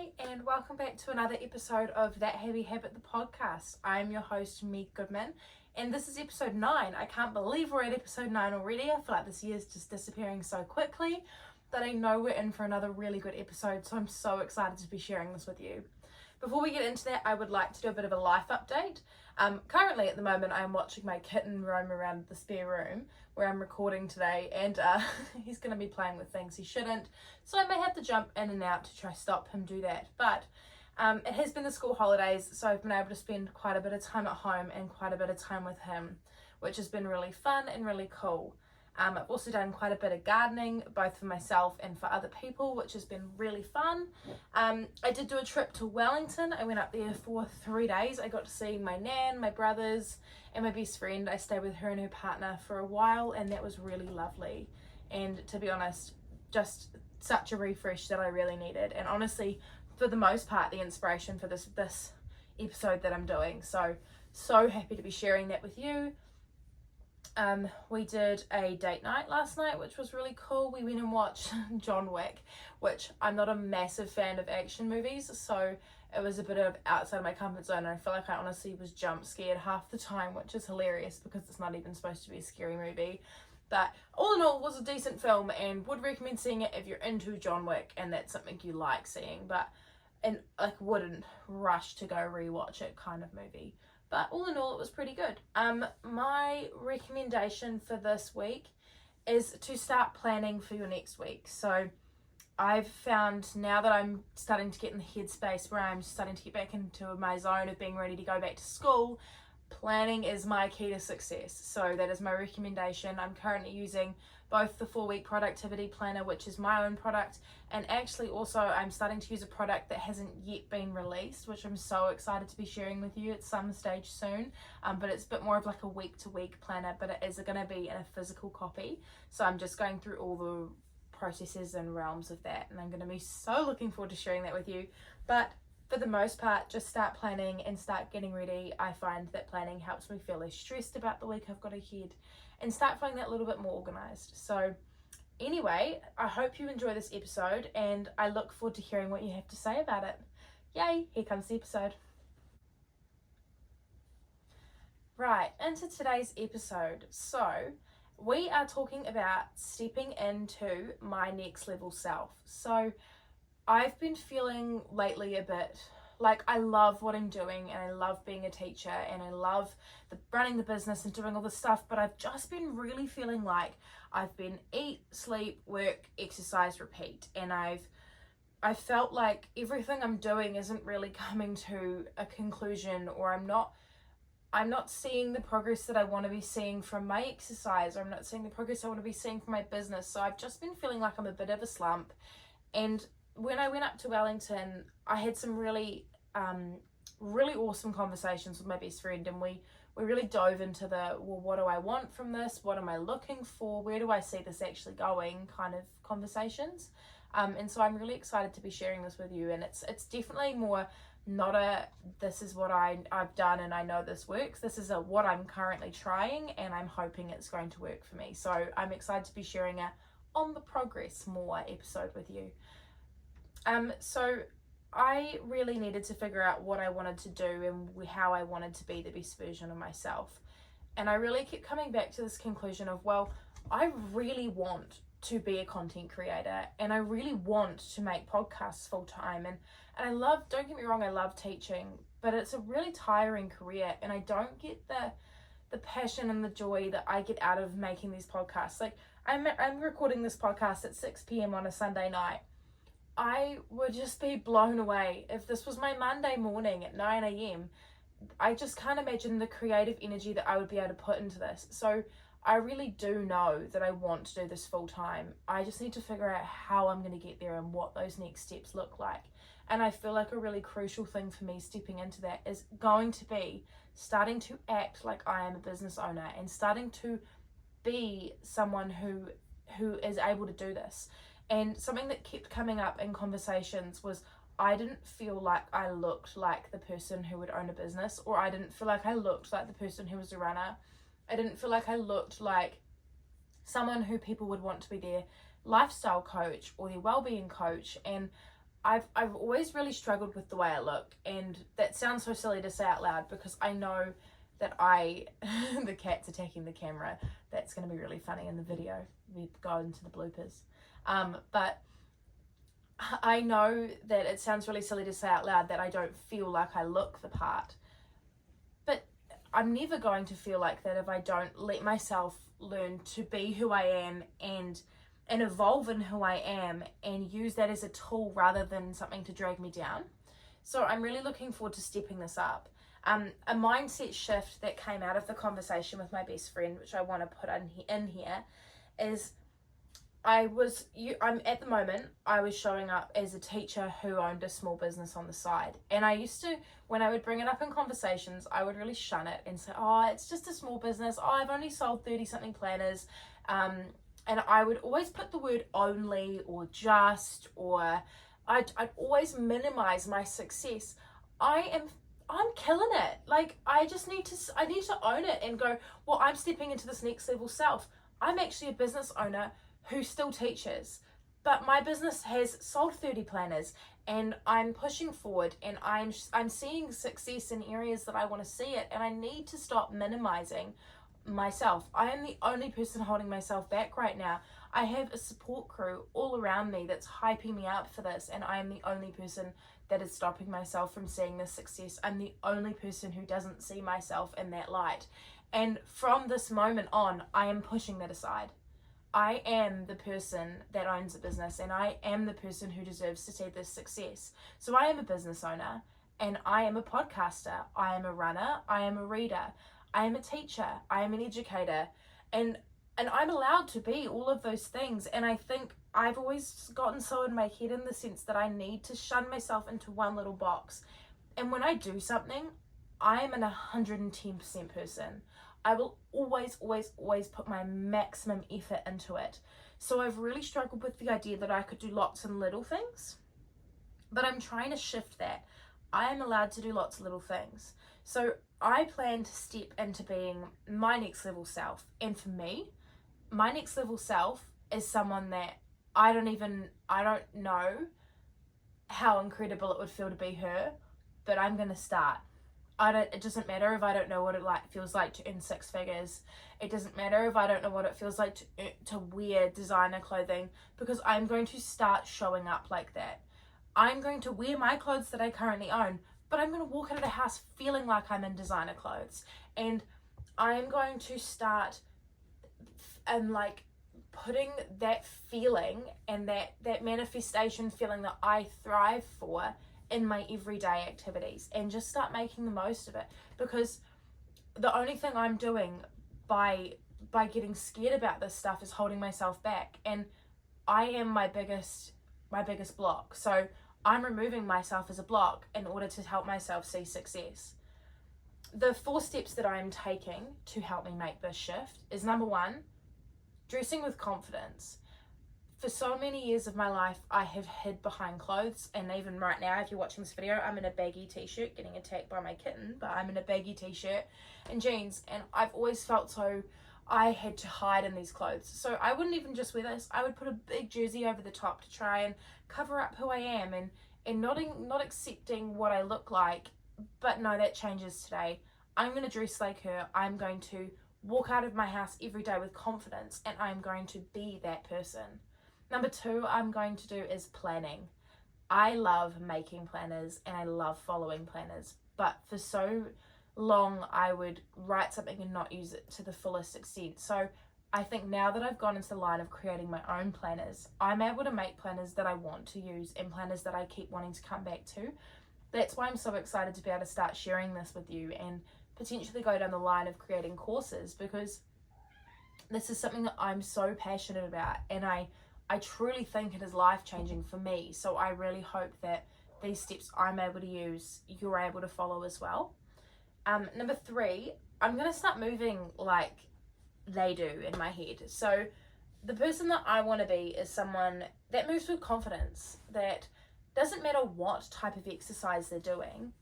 Hi, and welcome back to another episode of That Heavy Habit, the podcast. I'm your host, Meg Goodman, and this is episode 9. I can't believe we're at episode 9 already. I feel like this year's just disappearing so quickly, but I know we're in for another really good episode, so I'm so excited to be sharing this with you. Before we get into that, I would like to do a bit of a life update. Currently, at the moment, I'm watching my kitten roam around the spare room where I'm recording today, and he's going to be playing with things he shouldn't, so I may have to jump in and out to try stop him do that. But it has been the school holidays, so I've been able to spend quite a bit of time at home and quite a bit of time with him, which has been really fun and really cool. I've also done quite a bit of gardening, both for myself and for other people, which has been really fun. I did do a trip to Wellington. I went up there for 3 days. I got to see my nan, my brothers, and my best friend. I stayed with her and her partner for a while, and that was really lovely. And to be honest, just such a refresh that I really needed. And honestly, for the most part, the inspiration for this episode that I'm doing. So happy to be sharing that with you. We did a date night last night, which was really cool. We went and watched John Wick, which I'm not a massive fan of action movies, so it was a bit of outside of my comfort zone. And I feel like I honestly was jump scared half the time, which is hilarious because it's not even supposed to be a scary movie. But all in all, it was a decent film and would recommend seeing it if you're into John Wick and that's something you like seeing, and wouldn't rush to go rewatch it kind of movie. But all in all, it was pretty good. My recommendation for this week is to start planning for your next week. So I've found now that I'm starting to get in the headspace where I'm starting to get back into my zone of being ready to go back to school, planning is my key to success. So that is my recommendation. I'm currently using both the 4-week productivity planner, which is my own product, and actually also I'm starting to use a product that hasn't yet been released, which I'm so excited to be sharing with you at some stage soon. But it's a bit more of like a week-to-week planner, but it is going to be in a physical copy. So I'm just going through all the processes and realms of that, and I'm going to be so looking forward to sharing that with you. But for the most part, just start planning and start getting ready. I find that planning helps me feel less stressed about the week I've got ahead and start feeling that little bit more organized. So anyway, I hope you enjoy this episode and I look forward to hearing what you have to say about it. Yay, here comes the episode. Right, into today's episode. So we are talking about stepping into my next level self. So I've been feeling lately a bit like I love what I'm doing and I love being a teacher and I love running the business and doing all this stuff, but I've just been really feeling like I've been eat, sleep, work, exercise, repeat, and I felt like everything I'm doing isn't really coming to a conclusion, or I'm not seeing the progress that I want to be seeing from my exercise, or I'm not seeing the progress I want to be seeing from my business. So I've just been feeling like I'm a bit of a slump. And when I went up to Wellington, I had some really awesome conversations with my best friend, and we really dove into what do I want from this? What am I looking for? Where do I see this actually going kind of conversations? And so I'm really excited to be sharing this with you. And it's definitely more not this is what I've done and I know this works. This is what I'm currently trying and I'm hoping it's going to work for me. So I'm excited to be sharing a on the progress more episode with you. So I really needed to figure out what I wanted to do and how I wanted to be the best version of myself. And I really kept coming back to this conclusion of, well, I really want to be a content creator and I really want to make podcasts full time. And I love, don't get me wrong, I love teaching, but it's a really tiring career and I don't get the passion and the joy that I get out of making these podcasts. Like I'm recording this podcast at 6 p.m. on a Sunday night. I would just be blown away if this was my Monday morning at 9 a.m. I just can't imagine the creative energy that I would be able to put into this. So I really do know that I want to do this full time. I just need to figure out how I'm going to get there and what those next steps look like. And I feel like a really crucial thing for me stepping into that is going to be starting to act like I am a business owner and starting to be someone who is able to do this. And something that kept coming up in conversations was I didn't feel like I looked like the person who would own a business, or I didn't feel like I looked like the person who was a runner. I didn't feel like I looked like someone who people would want to be their lifestyle coach or their well-being coach. And I've always really struggled with the way I look, and that sounds so silly to say out loud because I know that the cat's attacking the camera. That's going to be really funny in the video. We go into the bloopers. But I know that it sounds really silly to say out loud that I don't feel like I look the part, but I'm never going to feel like that if I don't let myself learn to be who I am and evolve in who I am and use that as a tool rather than something to drag me down. So I'm really looking forward to stepping this up. A mindset shift that came out of the conversation with my best friend, which I want to put in here, is I'm at the moment, I was showing up as a teacher who owned a small business on the side. And I used to, when I would bring it up in conversations, I would really shun it and say, oh, it's just a small business. Oh, I've only sold 30 something planners. And I would always put the word only or just, or I'd always minimize my success. I'm killing it. Like, I need to own it and go, well, I'm stepping into this next level self. I'm actually a business owner who still teaches, but my business has sold 30 planners and I'm pushing forward and I'm seeing success in areas that I want to see it, and I need to stop minimizing myself. I am the only person holding myself back right now. I have a support crew all around me that's hyping me up for this, and I am the only person that is stopping myself from seeing this success. I'm the only person who doesn't see myself in that light. And from this moment on, I am pushing that aside. I am the person that owns a business, and I am the person who deserves to see this success. So I am a business owner, and I am a podcaster, I am a runner, I am a reader, I am a teacher, I am an educator, and I'm allowed to be all of those things. And I think I've always gotten so in my head in the sense that I need to shun myself into one little box. And when I do something, I am an 110% person. I will always put my maximum effort into it. So I've really struggled with the idea that I could do lots of little things, but I'm trying to shift that. I am allowed to do lots of little things. So I plan to step into being my next level self. And for me, my next level self is someone that I don't know how incredible it would feel to be her, but I'm going to start. It doesn't matter if I don't know what it feels like to earn 6 figures. It doesn't matter if I don't know what it feels like to wear designer clothing, because I'm going to start showing up like that. I'm going to wear my clothes that I currently own, but I'm going to walk out of the house feeling like I'm in designer clothes. And I'm going to start and putting that feeling and that manifestation feeling that I thrive for in my everyday activities, and just start making the most of it. Because the only thing I'm doing by getting scared about this stuff is holding myself back, and I am my biggest block. So I'm removing myself as a block in order to help myself see success. The 4 steps that I'm taking to help me make this shift is, number 1, dressing with confidence. For so many years of my life, I have hid behind clothes, and even right now, if you're watching this video, I'm in a baggy t-shirt, getting attacked by my kitten, but I'm in a baggy t-shirt and jeans, and I've always felt so I had to hide in these clothes. So I wouldn't even just wear this, I would put a big jersey over the top to try and cover up who I am, and not accepting what I look like. But no, that changes today. I'm going to dress like her. I'm going to walk out of my house every day with confidence, and I'm going to be that person. Number 2 I'm going to do is planning. I love making planners and I love following planners, but for so long I would write something and not use it to the fullest extent. So I think now that I've gone into the line of creating my own planners, I'm able to make planners that I want to use and planners that I keep wanting to come back to. That's why I'm so excited to be able to start sharing this with you and potentially go down the line of creating courses, because this is something that I'm so passionate about, and I truly think it is life-changing for me. So I really hope that these steps I'm able to use, you're able to follow as well. Number 3, I'm going to start moving like they do in my head. So the person that I want to be is someone that moves with confidence, that doesn't matter what type of exercise they're doing,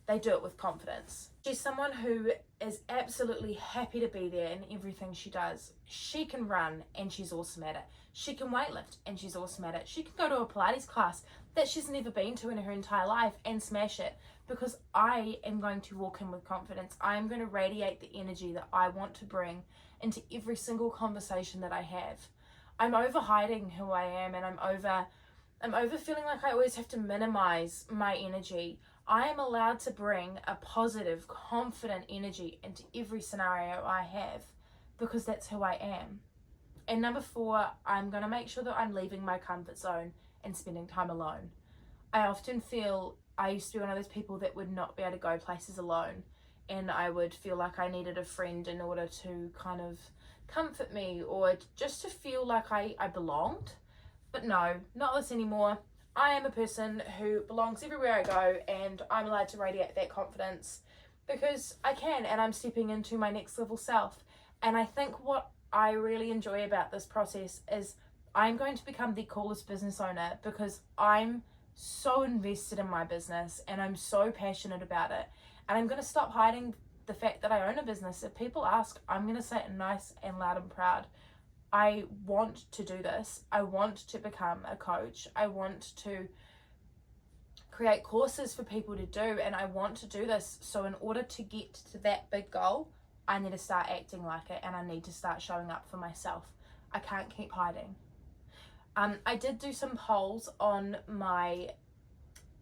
they do it with confidence. She's someone who is absolutely happy to be there in everything she does. She can run and she's awesome at it. She can weightlift and she's awesome at it. She can go to a Pilates class that she's never been to in her entire life and smash it, because I am going to walk in with confidence. I'm going to radiate the energy that I want to bring into every single conversation that I have. I'm over hiding who I am, and I'm over feeling like I always have to minimize my energy. I am allowed to bring a positive, confident energy into every scenario I have, because that's who I am. And number 4, I'm going to make sure that I'm leaving my comfort zone and spending time alone. I often feel I used to be one of those people that would not be able to go places alone, and I would feel like I needed a friend in order to kind of comfort me, or just to feel like I belonged. But no, not this anymore. I am a person who belongs everywhere I go, and I'm allowed to radiate that confidence because I can, and I'm stepping into my next level self. And I think what I really enjoy about this process is I'm going to become the coolest business owner, because I'm so invested in my business and I'm so passionate about it. And I'm going to stop hiding the fact that I own a business. If people ask, I'm going to say it nice and loud and proud. I want to do this. I want to become a coach. I want to create courses for people to do, and I want to do this. So in order to get to that big goal, I need to start acting like it, and I need to start showing up for myself. I can't keep hiding. I did do some polls on my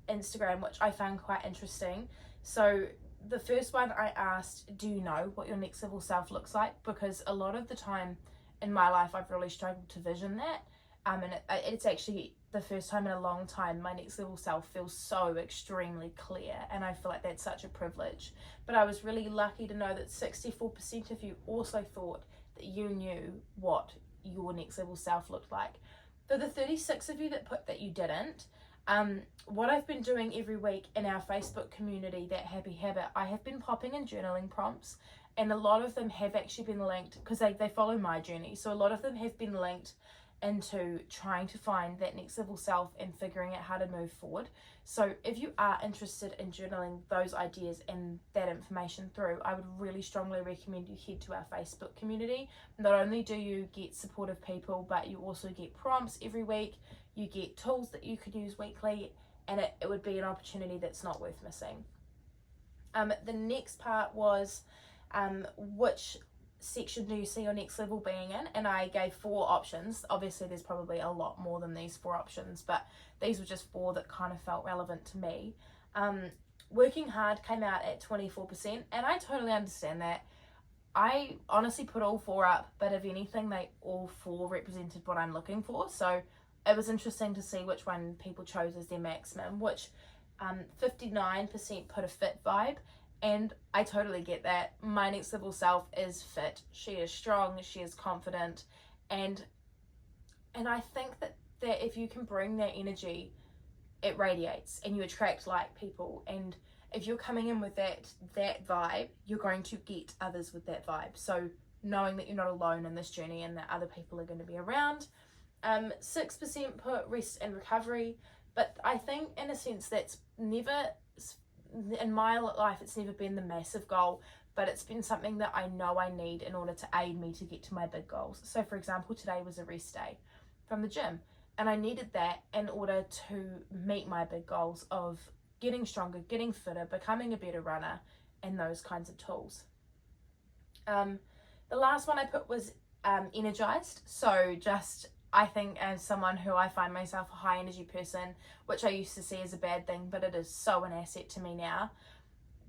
Instagram, which I found quite interesting. So the first one, I asked, do you know what your next level self looks like? Because a lot of the time in my life, I've really struggled to vision that. And it's actually the first time in a long time my next level self feels so extremely clear, and I feel like that's such a privilege. But I was really lucky to know that 64% of you also thought that you knew what your next level self looked like. For the 36 of you that put that you didn't, what I've been doing every week in our Facebook community, That Happy Habit, I have been popping in journaling prompts, and a lot of them have actually been linked, because they follow my journey, so a lot of them have been linked into trying to find that next level self and figuring out how to move forward. So if you are interested in journaling those ideas and that information through, I would really strongly recommend you head to our Facebook community. Not only do you get supportive people, but you also get prompts every week, you get tools that you could use weekly, and it would be an opportunity that's not worth missing. The next part was which section do you see your next level being in, and I gave 4 options. Obviously there's probably a lot more than these 4 options, but these were just 4 that kind of felt relevant to me. Working hard came out at 24%, and I totally understand that. I honestly put all 4 up, but if anything, they all 4 represented what I'm looking for, so it was interesting to see which one people chose as their maximum, which 59% put a fit vibe. And I totally get that. My next level self is fit. She is strong. She is confident. And I think that if you can bring that energy, it radiates and you attract like people. And if you're coming in with that vibe, you're going to get others with that vibe. So knowing that you're not alone in this journey and that other people are going to be around. 6% put rest and recovery. But I think in a sense that's never... in my life, it's never been the massive goal, but it's been something that I know I need in order to aid me to get to my big goals. So for example, today was a rest day from the gym, and I needed that in order to meet my big goals of getting stronger, getting fitter, becoming a better runner, and those kinds of tools. The last one I put was energized. So just, I think as someone who I find myself a high energy person, which I used to see as a bad thing, but it is so an asset to me now,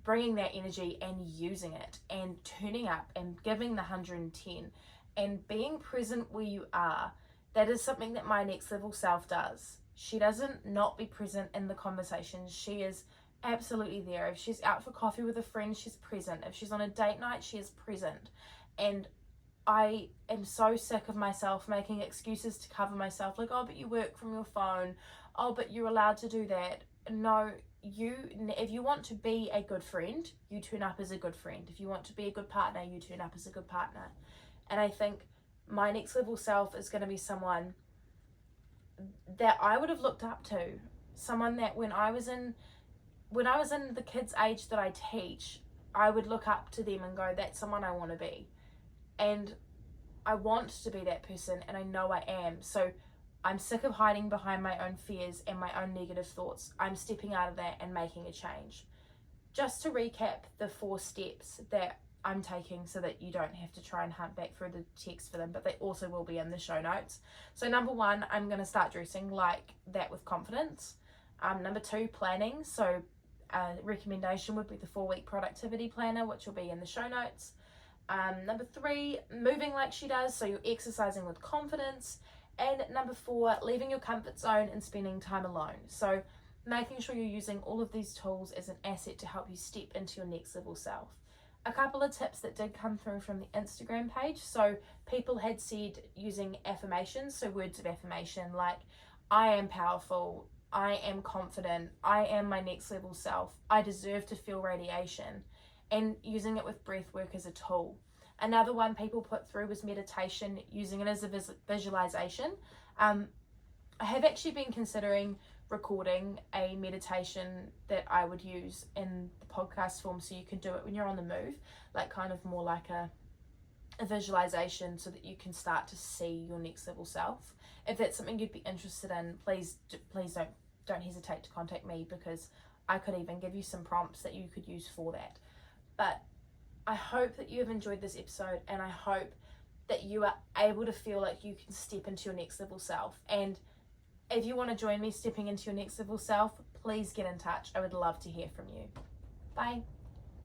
bringing that energy and using it and turning up and giving the 110 and being present where you are, that is something that my next level self does. She doesn't not be present in the conversations. She is absolutely there. If she's out for coffee with a friend, she's present. If she's on a date night, she is present. And I am so sick of myself making excuses to cover myself, like, oh, but you work from your phone, oh, but you're allowed to do that. No, if you want to be a good friend, you turn up as a good friend. If you want to be a good partner, you turn up as a good partner. And I think my next level self is going to be someone that I would have looked up to, someone that when I was in the kids' age that I teach, I would look up to them and go, that's someone I want to be. And I want to be that person, and I know I am. So I'm sick of hiding behind my own fears and my own negative thoughts. I'm stepping out of that and making a change. Just to recap the 4 steps that I'm taking so that you don't have to try and hunt back through the text for them, but they also will be in the show notes. So number 1, I'm going to start dressing like that with confidence. Number 2, planning. So a recommendation would be the 4-week productivity planner, which will be in the show notes. Number 3, moving like she does, so you're exercising with confidence. And number 4, leaving your comfort zone and spending time alone. So making sure you're using all of these tools as an asset to help you step into your next level self. A couple of tips that did come through from the Instagram page. So people had said using affirmations, so words of affirmation like, I am powerful, I am confident, I am my next level self, I deserve to feel radiation, and using it with breath work as a tool. Another one people put through was meditation, using it as a visualization. I have actually been considering recording a meditation that I would use in the podcast form, so you can do it when you're on the move, like kind of more like a visualization, so that you can start to see your next level self. If that's something you'd be interested in, please don't hesitate to contact me, because I could even give you some prompts that you could use for that. But I hope that you have enjoyed this episode, and I hope that you are able to feel like you can step into your next level self. And if you want to join me stepping into your next level self, please get in touch. I would love to hear from you. Bye.